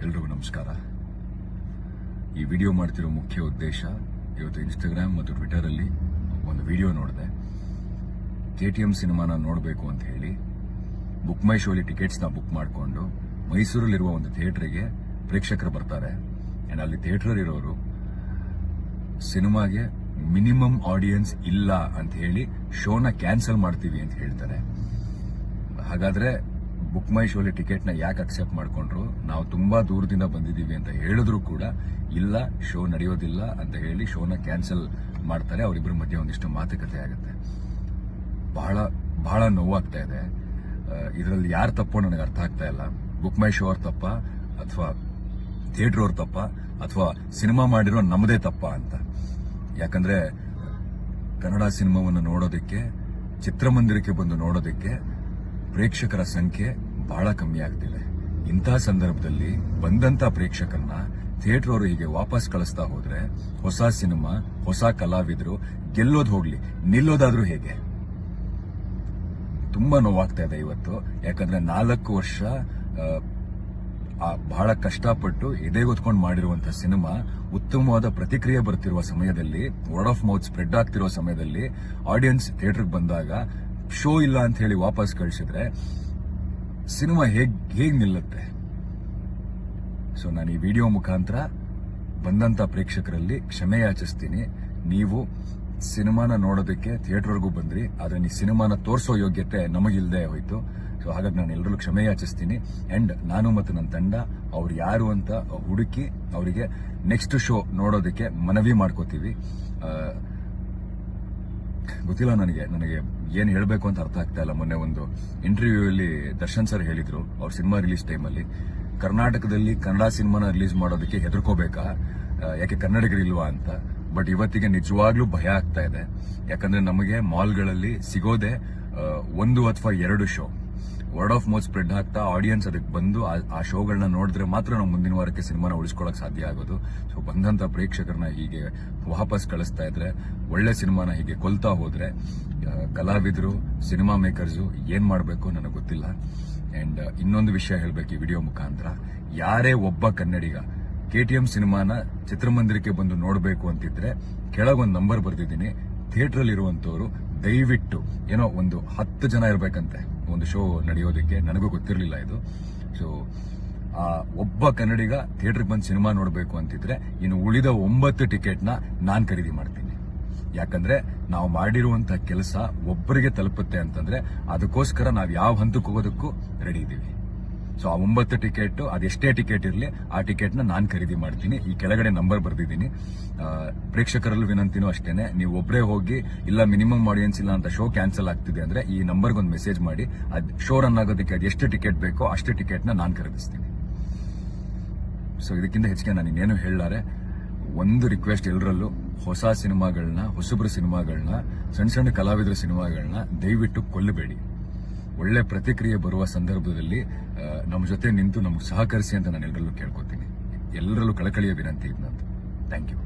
ಎಲ್ರಿಗೂ ನಮಸ್ಕಾರ. ಈ ವಿಡಿಯೋ ಮಾಡ್ತಿರೋ ಮುಖ್ಯ ಉದ್ದೇಶ, ಇವತ್ತು ಇನ್ಸ್ಟಾಗ್ರಾಮ್ ಮತ್ತು ಟ್ವಿಟರ್ ಅಲ್ಲಿ ಒಂದು ವಿಡಿಯೋ ನೋಡಿದೆ. KTM ಸಿನಿಮಾನ ನೋಡಬೇಕು ಅಂತ ಹೇಳಿ ಬುಕ್ ಮೈ ಶೋಲಿ ಟಿಕೆಟ್ಸ್ನ ಬುಕ್ ಮಾಡಿಕೊಂಡು ಮೈಸೂರಲ್ಲಿರುವ ಒಂದು ಥಿಯೇಟರ್ಗೆ ಪ್ರೇಕ್ಷಕರು ಬರ್ತಾರೆ. ಅಂಡ್ ಅಲ್ಲಿ ಥಿಯೇಟರ್ ಇರೋರು ಸಿನಿಮಾಗೆ ಮಿನಿಮಮ್ ಆಡಿಯನ್ಸ್ ಇಲ್ಲ ಅಂತ ಹೇಳಿ ಶೋನ ಕ್ಯಾನ್ಸಲ್ ಮಾಡ್ತೀವಿ ಅಂತ ಹೇಳ್ತಾರೆ. ಹಾಗಾದ್ರೆ ಬುಕ್ ಮೈ ಶೋಲಿ ಟಿಕೆಟ್ನ ಯಾಕೆ ಅಕ್ಸೆಪ್ಟ್ ಮಾಡ್ಕೊಂಡ್ರು? ನಾವು ತುಂಬಾ ದೂರದಿಂದ ಬಂದಿದ್ದೀವಿ ಅಂತ ಹೇಳಿದ್ರು ಕೂಡ ಇಲ್ಲ, ಶೋ ನಡೆಯೋದಿಲ್ಲ ಅಂತ ಹೇಳಿ ಶೋನ ಕ್ಯಾನ್ಸಲ್ ಮಾಡ್ತಾರೆ. ಅವರಿಬ್ಬರ ಮಧ್ಯೆ ಒಂದಿಷ್ಟು ಮಾತುಕತೆ ಆಗುತ್ತೆ. ಬಹಳ ಬಹಳ ನೋವಾಗ್ತಾ ಇದೆ. ಇದರಲ್ಲಿ ಯಾರು ತಪ್ಪು ನನಗೆ ಅರ್ಥ ಆಗ್ತಾ ಇಲ್ಲ. ಬುಕ್ ಮೈ ಶೋ ಅವ್ರ ತಪ್ಪ, ಅಥವಾ ಥಿಯೇಟರ್ ಅವ್ರ ತಪ್ಪ, ಅಥವಾ ಸಿನಿಮಾ ಮಾಡಿರೋ ನಮ್ಮದೇ ತಪ್ಪ ಅಂತ. ಯಾಕಂದ್ರೆ ಕನ್ನಡ ಸಿನಿಮಾವನ್ನು ನೋಡೋದಕ್ಕೆ, ಚಿತ್ರಮಂದಿರಕ್ಕೆ ಬಂದು ನೋಡೋದಕ್ಕೆ ಪ್ರೇಕ್ಷಕರ ಸಂಖ್ಯೆ ಬಹಳ ಕಮ್ಮಿ ಆಗ್ತಿದೆ. ಇಂತಹ ಸಂದರ್ಭದಲ್ಲಿ ಬಂದಂತ ಪ್ರೇಕ್ಷಕರನ್ನ ಥಿಯೇಟರ್ ಅವರು ಹೀಗೆ ವಾಪಸ್ ಕಳಿಸ್ತಾ ಹೋದ್ರೆ ಹೊಸ ಸಿನಿಮಾ, ಹೊಸ ಕಲಾವಿದರು ಗೆಲ್ಲೋದು ಹೋಗ್ಲಿ, ನಿಲ್ಲೋದಾದ್ರೂ ಹೇಗೆ? ತುಂಬಾ ನೋವಾಗ್ತಾ ಇದೆ ಇವತ್ತು. ಯಾಕಂದ್ರೆ 4 ವರ್ಷ ಬಹಳ ಕಷ್ಟಪಟ್ಟು ಎದೆಗೊತ್ಕೊಂಡು ಮಾಡಿರುವಂತಹ ಸಿನಿಮಾ ಉತ್ತಮವಾದ ಪ್ರತಿಕ್ರಿಯೆ ಬರ್ತಿರುವ ಸಮಯದಲ್ಲಿ, ವರ್ಡ್ ಆಫ್ ಮೌತ್ ಸ್ಪ್ರೆಡ್ ಆಗ್ತಿರುವ ಸಮಯದಲ್ಲಿ ಆಡಿಯನ್ಸ್ ಥಿಯೇಟರ್ಗೆ ಬಂದಾಗ ಶೋ ಇಲ್ಲ ಅಂತ ಹೇಳಿ ವಾಪಸ್ ಕಳಿಸಿದ್ರೆ ಸಿನಿಮಾ ಹೇಗ್ ನಿಲ್ಲುತ್ತೆ? ಸೊ ನಾನು ಈ ವಿಡಿಯೋ ಮುಖಾಂತರ ಬಂದಂತ ಪ್ರೇಕ್ಷಕರಲ್ಲಿ ಕ್ಷಮೆ ಯಾಚಿಸ್ತೀನಿ. ನೀವು ಸಿನಿಮಾನ ನೋಡೋದಕ್ಕೆ ಥಿಯೇಟರ್ವರೆಗೂ ಬಂದ್ರಿ, ಆದ್ರೆ ಈ ಸಿನಿಮಾನ ತೋರಿಸೋ ಯೋಗ್ಯತೆ ನಮಗಿಲ್ಲದೆ ಹೋಯ್ತು. ಸೊ ಹಾಗಾಗಿ ನಾನು ಎಲ್ಲರಲ್ಲೂ ಕ್ಷಮೆ ಯಾಚಿಸ್ತೀನಿ. ಅಂಡ್ ನಾನು ಮತ್ತು ನನ್ನ ತಂಡ ಅವ್ರು ಯಾರು ಅಂತ ಹುಡುಕಿ ಅವರಿಗೆ ನೆಕ್ಸ್ಟ್ ಶೋ ನೋಡೋದಕ್ಕೆ ಮನವಿ ಮಾಡ್ಕೋತೀವಿ. ಗೊತ್ತಿಲ್ಲ ನನಗೆ ಏನ್ ಹೇಳಬೇಕು ಅಂತ ಅರ್ಥ ಆಗ್ತಾ ಇಲ್ಲ. ಮೊನ್ನೆ ಒಂದು ಇಂಟರ್ವ್ಯೂ ಅಲ್ಲಿ ದರ್ಶನ್ ಸರ್ ಹೇಳಿದ್ರು, ಅವ್ರ ಸಿನಿಮಾ ರಿಲೀಸ್ ಟೈಮಲ್ಲಿ ಕರ್ನಾಟಕದಲ್ಲಿ ಕನ್ನಡ ಸಿನಿಮಾನ ರಿಲೀಸ್ ಮಾಡೋದಕ್ಕೆ ಹೆದರ್ಕೋಬೇಕಾ, ಯಾಕೆ ಕನ್ನಡಿಗರಿಲ್ವಾ ಅಂತ. ಬಟ್ ಇವತ್ತಿಗೆ ನಿಜವಾಗ್ಲೂ ಭಯ ಆಗ್ತಾ ಇದೆ. ಯಾಕಂದ್ರೆ ನಮಗೆ ಮಾಲ್ಗಳಲ್ಲಿ ಸಿಗೋದೆ 1 ಅಥವಾ 2 show. Word of mouth spread ಆಗ್ತಾ ಆಡಿಯನ್ಸ್ ಅದಕ್ಕೆ ಬಂದು ಆ ಶೋಗಳನ್ನ ನೋಡಿದ್ರೆ ಮಾತ್ರ ನಾವು ಮುಂದಿನ ವಾರಕ್ಕೆ ಸಿನಿಮಾನ ಉಳಿಸ್ಕೊಳಕ್ ಸಾಧ್ಯ ಆಗೋದು. ಸೊ ಬಂದಂತ ಪ್ರೇಕ್ಷಕರನ್ನ ಹೀಗೆ ವಾಪಸ್ ಕಳಿಸ್ತಾ ಇದ್ರೆ, ಒಳ್ಳೆ ಸಿನಿಮಾನ ಹೀಗೆ ಕೊಲ್ತಾ ಹೋದ್ರೆ ಕಲಾವಿದರು, ಸಿನಿಮಾ ಮೇಕರ್ಸು ಏನ್ ಮಾಡಬೇಕು ನನಗೆ ಗೊತ್ತಿಲ್ಲ. ಅಂಡ್ ಇನ್ನೊಂದು ವಿಷಯ ಹೇಳ್ಬೇಕು ಈ ವಿಡಿಯೋ ಮುಖಾಂತರ, ಯಾರೇ ಒಬ್ಬ ಕನ್ನಡಿಗ KTM ಸಿನಿಮಾನ ಚಿತ್ರಮಂದಿರಕ್ಕೆ ಬಂದು ನೋಡಬೇಕು ಅಂತಿದ್ರೆ ಕೆಳಗೊಂದು ನಂಬರ್ ಬರ್ದಿದ್ದೀನಿ. ಥಿಯೇಟರ್ ಅಲ್ಲಿ ಇರುವಂತವರು ದಯವಿಟ್ಟು, ಏನೋ ಒಂದು 10 ಜನ ಇರಬೇಕಂತೆ ಒಂದು ಶೋ ನಡೆಯೋದಕ್ಕೆ, ನನಗೂ ಗೊತ್ತಿರಲಿಲ್ಲ ಇದು. ಸೊ ಆ ಒಬ್ಬ ಕನ್ನಡಿಗ ಥಿಯೇಟರ್ಗೆ ಬಂದು ಸಿನಿಮಾ ನೋಡಬೇಕು ಅಂತಿದ್ರೆ ಇನ್ನು ಉಳಿದ 9 ಟಿಕೆಟ್ನ ನಾನು ಖರೀದಿ ಮಾಡ್ತೀನಿ. ಯಾಕಂದ್ರೆ ನಾವು ಮಾಡಿರುವಂತಹ ಕೆಲಸ ಒಬ್ಬರಿಗೆ ತಲುಪುತ್ತೆ ಅಂತಂದ್ರೆ ಅದಕ್ಕೋಸ್ಕರ ನಾವು ಯಾವ ಹಂತಕ್ಕೆ ಹೋಗೋದಕ್ಕೂ ರೆಡಿ ಇದ್ದೀವಿ. ಸೊ ಆ 9 ಟಿಕೆಟ್, ಅದೆಷ್ಟೇ ಟಿಕೆಟ್ ಇರಲಿ, ಆ ಟಿಕೆಟ್ನ ನಾನು ಖರೀದಿ ಮಾಡ್ತೀನಿ. ಈ ಕೆಳಗಡೆ ನಂಬರ್ ಬರ್ದಿದ್ದೀನಿ. ಪ್ರೇಕ್ಷಕರಲ್ಲೂ ವಿನಂತಿನೂ ಅಷ್ಟೇನೆ, ನೀವು ಒಬ್ಬರೇ ಹೋಗಿ ಇಲ್ಲ ಮಿನಿಮಮ್ ಆಡಿಯನ್ಸ್ ಇಲ್ಲ ಅಂತ ಶೋ ಕ್ಯಾನ್ಸಲ್ ಆಗ್ತಿದೆ ಅಂದ್ರೆ ಈ ನಂಬರ್ಗೊಂದು ಮೆಸೇಜ್ ಮಾಡಿ, ಶೋ ರನ್ ಆಗೋದಕ್ಕೆ ಅದು ಎಷ್ಟು ಟಿಕೆಟ್ ಬೇಕೋ ಅಷ್ಟು ಟಿಕೆಟ್ನ ನಾನು ಖರೀದಿಸ್ತೀನಿ. ಸೊ ಇದಕ್ಕಿಂತ ಹೆಚ್ಚಿಗೆ ನಾನು ಇನ್ನೇನು ಹೇಳಲಾರೆ. ಒಂದು ರಿಕ್ವೆಸ್ಟ್ ಎಲ್ಲರಲ್ಲೂ, ಹೊಸ ಸಿನಿಮಾಗಳನ್ನ, ಹೊಸಬ್ರ ಸಿನಿಮಾಗಳನ್ನ, ಸಣ್ಣ ಕಲಾವಿದರ ಸಿನಿಮಾಗಳನ್ನ ದಯವಿಟ್ಟು ಕೊಲ್ಲಬೇಡಿ. ಒಳ್ಳೆ ಪ್ರತಿಕ್ರಿಯೆ ಬರುವ ಸಂದರ್ಭದಲ್ಲಿ ನಮ್ಮ ಜೊತೆ ನಿಂತು ನಮಗೆ ಸಹಕರಿಸಿ ಅಂತ ನಾನು ಎಲ್ಲರಲ್ಲೂ ಕೇಳ್ಕೊತೀನಿ. ಎಲ್ಲರಲ್ಲೂ ಕಳಕಳಿಯ ವಿನಂತಿ ಇದ್ನಂತ. Thank you.